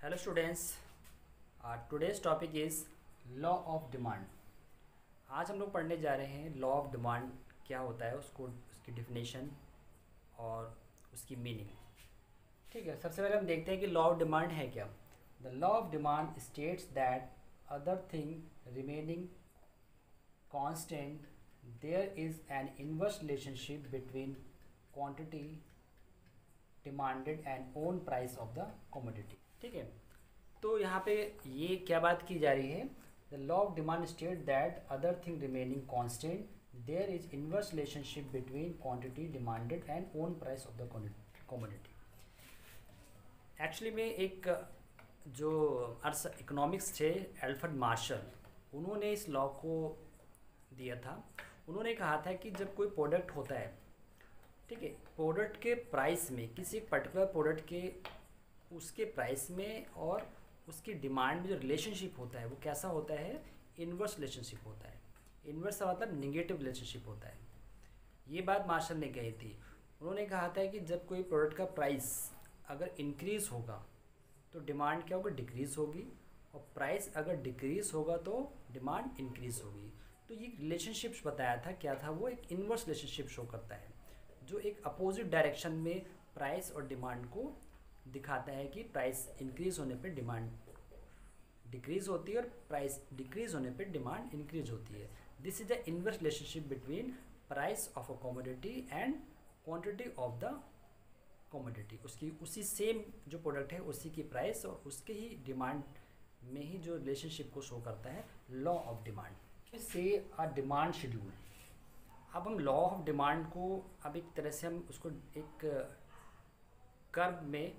Hello students, today's topic is law of demand. आज हम लोग पढ़ने जा रहे हैं लॉ ऑफ डिमांड क्या होता है, उसकी डिफिनेशन और उसकी मीनिंग। ठीक है, सबसे पहले हम देखते हैं कि लॉ ऑफ डिमांड है क्या। The law of demand states that other thing remaining constant there is an inverse relationship between quantity demanded and own price of the commodity. ठीक है, तो यहाँ पे ये क्या बात की जा रही है। The law of demand state that other thing remaining constant there is inverse relationship between quantity demanded and own price of the commodity. Actually में एक जो अर्थ इकोनॉमिक्स थे एल्फ्रेड मार्शल, उन्होंने इस लॉ को दिया था। उन्होंने कहा था कि जब कोई प्रोडक्ट होता है, ठीक है, प्रोडक्ट के प्राइस में, किसी पर्टिकुलर प्रोडक्ट के उसके प्राइस में और उसकी डिमांड में जो रिलेशनशिप होता है वो कैसा होता है, इन्वर्स रिलेशनशिप होता है। इन्वर्स का मतलब निगेटिव रिलेशनशिप होता है। ये बात मार्शल ने कही थी। उन्होंने कहा था कि जब कोई प्रोडक्ट का प्राइस अगर इंक्रीज़ होगा तो डिमांड क्या होगी, डिक्रीज़ होगी, और प्राइस अगर डिक्रीज़ होगा तो डिमांड इंक्रीज़ होगी। तो ये रिलेशनशिप्स बताया था, क्या था वो, एक इन्वर्स रिलेशनशिप शो करता है जो एक अपोजिट डायरेक्शन में प्राइस और डिमांड को दिखाता है कि प्राइस इंक्रीज़ होने पे डिमांड डिक्रीज़ होती है और प्राइस डिक्रीज़ होने पे डिमांड इंक्रीज होती है। This is the inverse relationship between price of a commodity and quantity of the commodity. उसकी उसी सेम जो प्रोडक्ट है उसी की प्राइस और उसके ही डिमांड में ही जो रिलेशनशिप को शो करता है लॉ ऑफ डिमांड। से अ डिमांड शेड्यूल। अब हम लॉ ऑफ डिमांड को अब एक तरह से हम उसको एक कर्व में,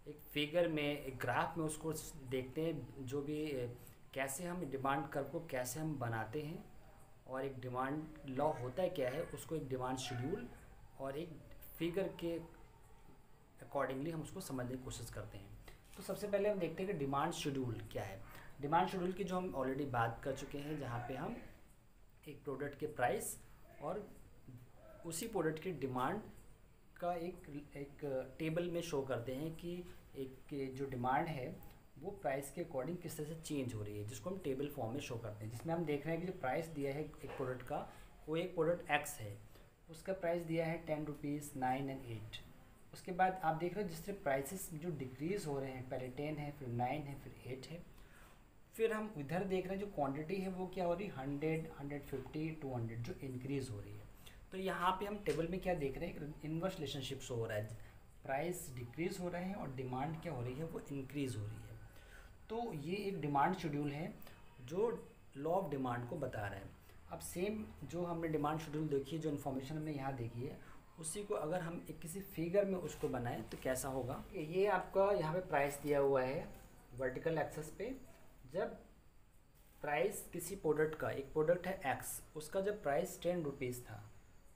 एक फिगर में, एक ग्राफ में उसको देखते हैं, जो भी कैसे हम डिमांड कर्व को कैसे हम बनाते हैं और एक डिमांड लॉ होता है क्या है, उसको एक डिमांड शेड्यूल और एक फिगर के अकॉर्डिंगली हम उसको समझने की कोशिश करते हैं। तो सबसे पहले हम देखते हैं कि डिमांड शेड्यूल क्या है। डिमांड शेड्यूल की जो हम ऑलरेडी बात कर चुके हैं, जहाँ पे हम एक प्रोडक्ट के प्राइस और उसी प्रोडक्ट की डिमांड का एक टेबल में शो करते हैं कि एक जो डिमांड है वो प्राइस के अकॉर्डिंग किस तरह से चेंज हो रही है, जिसको हम टेबल फॉर्म में शो करते हैं। जिसमें हम देख रहे हैं कि जो प्राइस दिया है एक प्रोडक्ट का, वो एक प्रोडक्ट एक्स है, उसका प्राइस दिया है 10 रुपीज़, 9 एंड 8। उसके बाद आप देख रहे हो जिस तरह प्राइसेस जो डिक्रीज़ हो रहे हैं, पहले 10 है, फिर 9 है, फिर 8 है। फिर हम इधर देख रहे हैं जो क्वांटिटी है वो क्या हो रही है, 100, 150, 200 जो इंक्रीज़ हो रही है। तो यहाँ पे हम टेबल में क्या देख रहे हैं, इनवर्स रिलेशनशिप शो हो रहा है। प्राइस डिक्रीज़ हो रहे हैं और डिमांड क्या हो रही है, वो इंक्रीज़ हो रही है। तो ये एक डिमांड शेड्यूल है जो लॉ ऑफ डिमांड को बता रहा है। अब सेम जो हमने डिमांड शेड्यूल देखी है, जो इन्फॉर्मेशन हमने यहाँ देखी है, उसी को अगर हम एक किसी फिगर में उसको बनाएं तो कैसा होगा। ये आपका यहाँ पे प्राइस दिया हुआ है वर्टिकल एक्सेस पे। जब प्राइस किसी प्रोडक्ट का, एक प्रोडक्ट है एक्स, उसका जब प्राइस 10 रुपीज़ था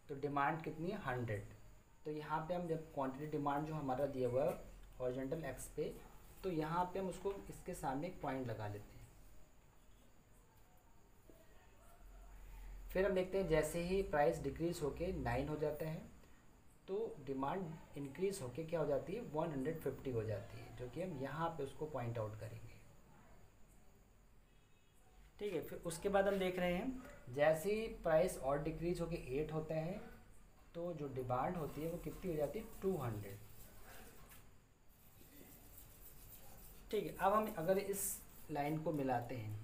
तो डिमांड कितनी है, 100। तो यहाँ पे हम जब क्वांटिटी डिमांड जो हमारा दिया हुआ है हॉरिजॉन्टल एक्स पे, तो यहाँ पे हम उसको इसके सामने एक पॉइंट लगा लेते हैं। फिर हम देखते हैं जैसे ही प्राइस डिक्रीज़ होके 9 हो जाता है तो डिमांड इंक्रीज़ होके क्या हो जाती है, 150 हो जाती है, जो कि हम यहाँ पे उसको पॉइंट आउट करेंगे। ठीक है, फिर उसके बाद हम देख रहे हैं जैसे ही प्राइस और डिक्रीज होके 8 होता है तो जो डिमांड होती है वो कितनी हो जाती है, 200। ठीक है, अब हम अगर इस लाइन को मिलाते हैं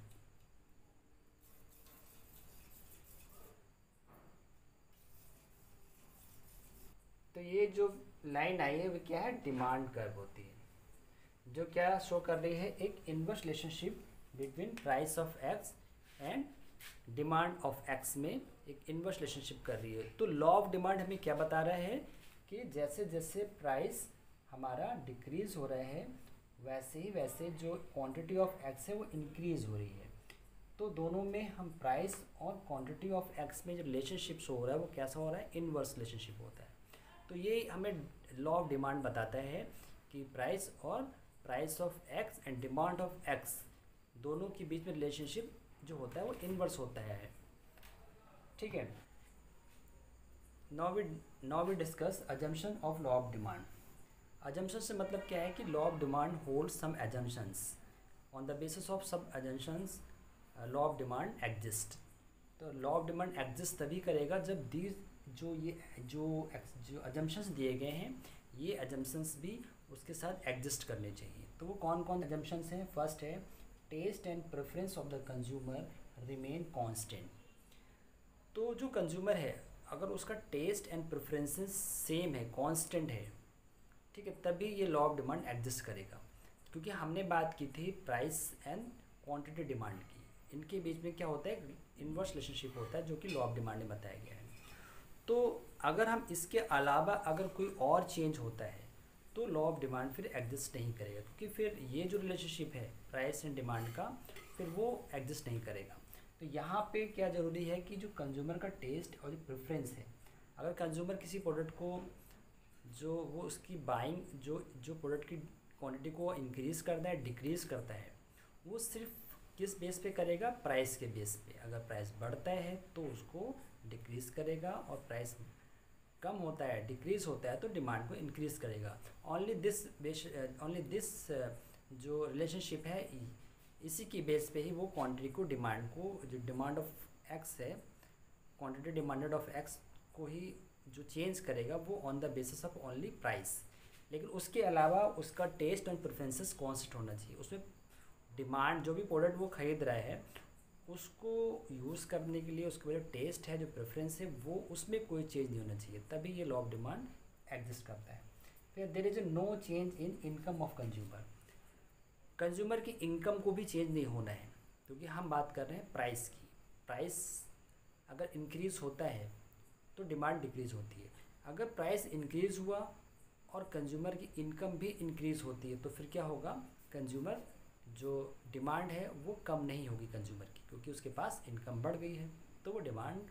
तो ये जो लाइन आई है वो क्या है, डिमांड कर्व होती है, जो क्या शो कर रही है, एक inverse relationship between price of x and demand of x में एक इनवर्स रिलेशनशिप कर रही है। तो लॉ ऑफ डिमांड हमें क्या बता रहा है कि जैसे जैसे प्राइस हमारा डिक्रीज हो रहा है वैसे ही वैसे जो क्वांटिटी ऑफ एक्स है वो इंक्रीज हो रही है। तो दोनों में हम प्राइस और क्वांटिटी ऑफ एक्स में जो रिलेशनशिप शो हो रहा है वो कैसा हो रहा है, इनवर्स रिलेशनशिप होता है। तो ये हमें लॉ ऑफ डिमांड बताता है कि प्राइस और price of x and demand of x दोनों के बीच में रिलेशनशिप जो होता है वो इनवर्स होता है। ठीक है, now we discuss assumption of law of demand. Assumption से मतलब क्या है कि law of demand hold some assumptions, on the basis of सब assumptions law of demand exist. तो लॉ ऑफ डिमांड एग्जिस्ट तभी करेगा जब दी जो अजम्पशंस दिए गए हैं ये अजम्पशंस भी उसके साथ एग्जिस्ट करने चाहिए। तो वो कौन कौन अजम्पशंस हैं? फर्स्ट है taste and preference of the consumer remain constant. तो जो कंज्यूमर है अगर उसका टेस्ट एंड प्रेफरेंसेस सेम है, कांस्टेंट है, ठीक है, तभी ये लॉ ऑफ डिमांड एग्जिस्ट करेगा। क्योंकि हमने बात की थी प्राइस एंड क्वांटिटी डिमांड की, इनके बीच में क्या होता है, इनवर्स रिलेशनशिप होता है जो कि लॉ ऑफ डिमांड में बताया गया है। तो अगर हम इसके अलावा अगर कोई और चेंज होता है तो लॉ ऑफ डिमांड फिर एग्जिस्ट नहीं करेगा, क्योंकि फिर ये जो रिलेशनशिप है प्राइस एंड डिमांड का फिर वो एग्जिस्ट नहीं करेगा। तो यहाँ पे क्या ज़रूरी है कि जो कंज्यूमर का टेस्ट और जो प्रेफरेंस है, अगर कंज्यूमर किसी प्रोडक्ट को जो वो उसकी बाइंग जो प्रोडक्ट की क्वांटिटी को इंक्रीज़ करता है डिक्रीज़ करता है, वो सिर्फ किस बेस पे करेगा? प्राइस के बेस पे। अगर प्राइस बढ़ता है तो उसको डिक्रीज़ करेगा और प्राइस कम होता है डिक्रीज़ होता है तो डिमांड को इंक्रीज़ करेगा। ओनली दिस जो रिलेशनशिप है इसी की बेस पे ही वो क्वांटिटी को डिमांड को जो डिमांड ऑफ एक्स है, क्वांटिटी डिमांडेड ऑफ एक्स को ही जो चेंज करेगा वो on the basis of only price. लेकिन उसके अलावा उसका टेस्ट एंड प्रेफरेंसेस कांस्टेंट होना चाहिए। उसमें डिमांड जो भी प्रोडक्ट वो खरीद रहा है उसको यूज़ करने के लिए उसका जो टेस्ट है जो प्रेफरेंस है वो उसमें कोई चेंज नहीं होना चाहिए, तभी ये लॉ ऑफ डिमांड एग्जिस्ट करता है। फिर there is no change in income of consumer. Consumer की इनकम को भी चेंज नहीं होना है, क्योंकि हम बात कर रहे हैं प्राइस की। प्राइस अगर इंक्रीज़ होता है तो डिमांड डिक्रीज़ होती है। अगर प्राइस इंक्रीज़ हुआ और कंज्यूमर की इनकम भी इंक्रीज़ होती है तो फिर क्या होगा? कंज्यूमर जो डिमांड है वो कम नहीं होगी कंज्यूमर की, क्योंकि उसके पास इनकम बढ़ गई है तो वो डिमांड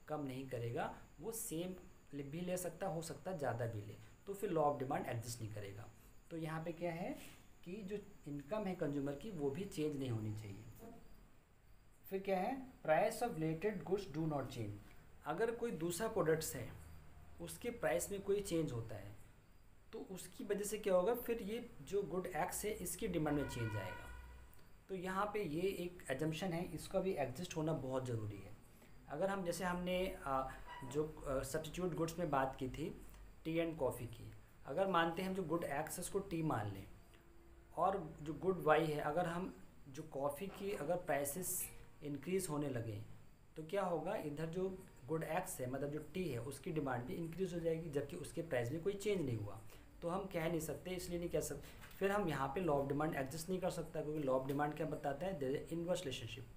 कम नहीं करेगा, वो सेम भी ले सकता, हो सकता ज़्यादा भी ले, तो फिर लॉ ऑफ डिमांड एग्जिस्ट नहीं करेगा। तो यहाँ पे क्या है कि जो इनकम है कंज्यूमर की वो भी चेंज नहीं होनी चाहिए। फिर क्या है? Price of related goods do not change. अगर कोई दूसरा प्रोडक्ट्स है उसके प्राइस में कोई चेंज होता है तो उसकी वजह से क्या होगा? फिर ये जो गुड एक्स है इसकी डिमांड में चेंज आएगा। तो यहाँ पे ये एक एजम्पशन है, इसका भी एग्जिस्ट होना बहुत ज़रूरी है। अगर हम जैसे हमने जो सब्स्टिट्यूट गुड्स में बात की थी टी एंड कॉफ़ी की, अगर मानते हैं हम जो गुड एक्स है उसको टी मान लें और जो गुड वाई है अगर हम जो कॉफ़ी की अगर प्राइसेस इंक्रीज़ होने लगे तो क्या होगा? इधर जो गुड एक्स है मतलब जो टी है उसकी डिमांड भी इंक्रीज़ हो जाएगी, जबकि उसके प्राइस में कोई चेंज नहीं हुआ। तो हम कह नहीं सकते, इसलिए नहीं कह सकते, फिर हम यहाँ पे लॉ ऑफ डिमांड एग्जिस्ट नहीं कर सकता, क्योंकि लॉ ऑफ डिमांड क्या बताता है? There is inverse relationship.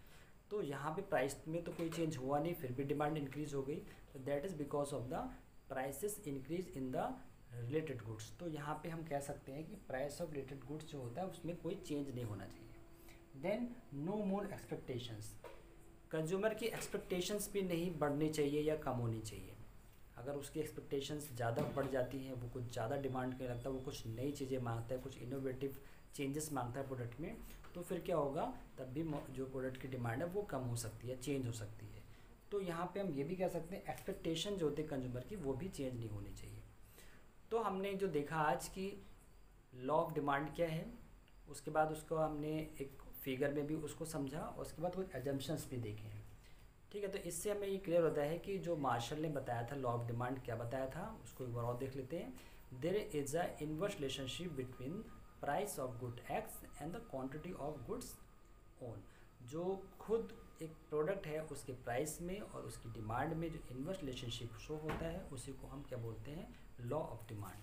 तो यहाँ पे प्राइस में तो कोई चेंज हुआ नहीं फिर भी डिमांड इंक्रीज़ हो गई, तो that is because of the prices increase in the related goods. तो यहाँ पे हम कह सकते हैं कि प्राइस ऑफ रिलेटेड गुड्स जो होता है उसमें कोई चेंज नहीं होना चाहिए। देन नो मोर एक्सपेक्टेशंस। कंज्यूमर की एक्सपेक्टेशंस भी नहीं बढ़नी चाहिए या कम होनी चाहिए। अगर उसकी एक्सपेक्टेशंस ज़्यादा बढ़ जाती हैं, वो कुछ ज़्यादा डिमांड करने लगता है, वो कुछ नई चीज़ें मांगता है, कुछ इनोवेटिव चेंजेस मांगता है प्रोडक्ट में, तो फिर क्या होगा? तब भी जो प्रोडक्ट की डिमांड है वो कम हो सकती है, चेंज हो सकती है। तो यहाँ पे हम ये भी कह सकते हैं एक्सपेक्टेशन जो होते हैं कंज्यूमर की वो भी चेंज नहीं होनी चाहिए। तो हमने जो देखा आज की लॉ ऑफ डिमांड क्या है, उसके बाद उसको हमने एक फिगर में भी उसको समझा और उसके बाद कुछ एजम्पशंस भी देखे हैं। ठीक है, तो इससे हमें ये क्लियर होता है कि जो मार्शल ने बताया था लॉ ऑफ डिमांड क्या बताया था, उसको एक बार और देख लेते हैं। There is a inverse relationship between price of good X and the quantity of goods own. जो खुद एक प्रोडक्ट है उसके प्राइस में और उसकी डिमांड में जो इनवर्स रिलेशनशिप शो होता है उसी को हम क्या बोलते हैं? Law of demand.